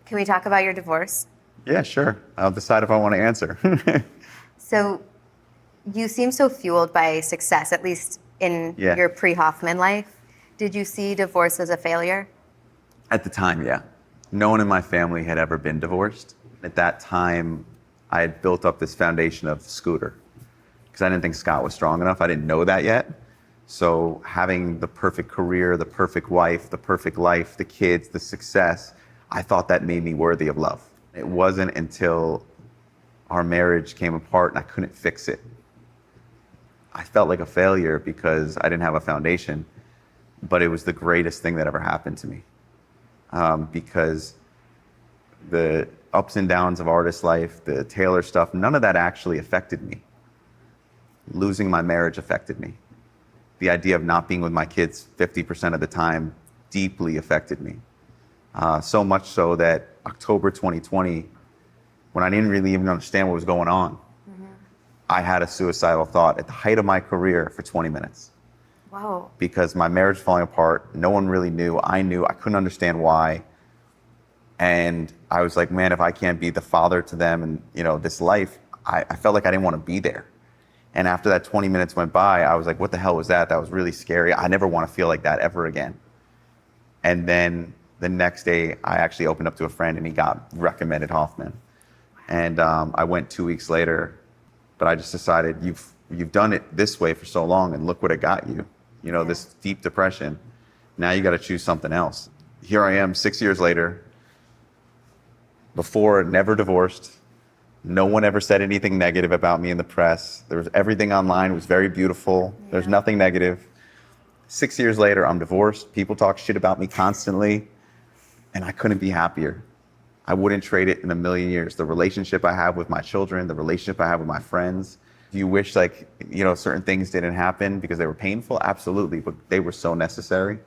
Can we talk about your divorce? Yeah, sure. I'll decide if I want to answer. So you seem so fueled by success, at least in Yeah. your pre-Hoffman life. Did you see divorce as a failure? At the time, yeah. No one in my family had ever been divorced. At that time, I had built up this foundation of Scooter because I didn't think Scott was strong enough. I didn't know that yet. So having the perfect career, the perfect wife, the perfect life, the kids, the success, I thought that made me worthy of love. It wasn't until our marriage came apart and I couldn't fix it. I felt like a failure because I didn't have a foundation, but it was the greatest thing that ever happened to me. Because the ups and downs of artist life, the Taylor stuff, none of that actually affected me. Losing my marriage affected me. The idea of not being with my kids 50% of the time deeply affected me. So much so that October 2020, when I didn't really even understand what was going on, I had a suicidal thought at the height of my career for 20 minutes. Wow. Because my marriage was falling apart. No one really knew. I knew. I couldn't understand why. And I was like, man, if I can't be the father to them and, this life, I felt like I didn't want to be there. And after that 20 minutes went by, I was like, what the hell was that? That was really scary. I never want to feel like that ever again. And then the next day, I actually opened up to a friend and he got recommended Hoffman. And I went 2 weeks later, but I just decided you've done it this way for so long and look what it got you. This deep depression. Now you got to choose something else. Here I am 6 years later, before never divorced. No one ever said anything negative about me in the press. There was everything online was very beautiful. Yeah. There's nothing negative. 6 years later, I'm divorced. People talk shit about me constantly, and I couldn't be happier. I wouldn't trade it in a million years. The relationship I have with my children, the relationship I have with my friends. Do you wish certain things didn't happen because they were painful? Absolutely, but they were so necessary.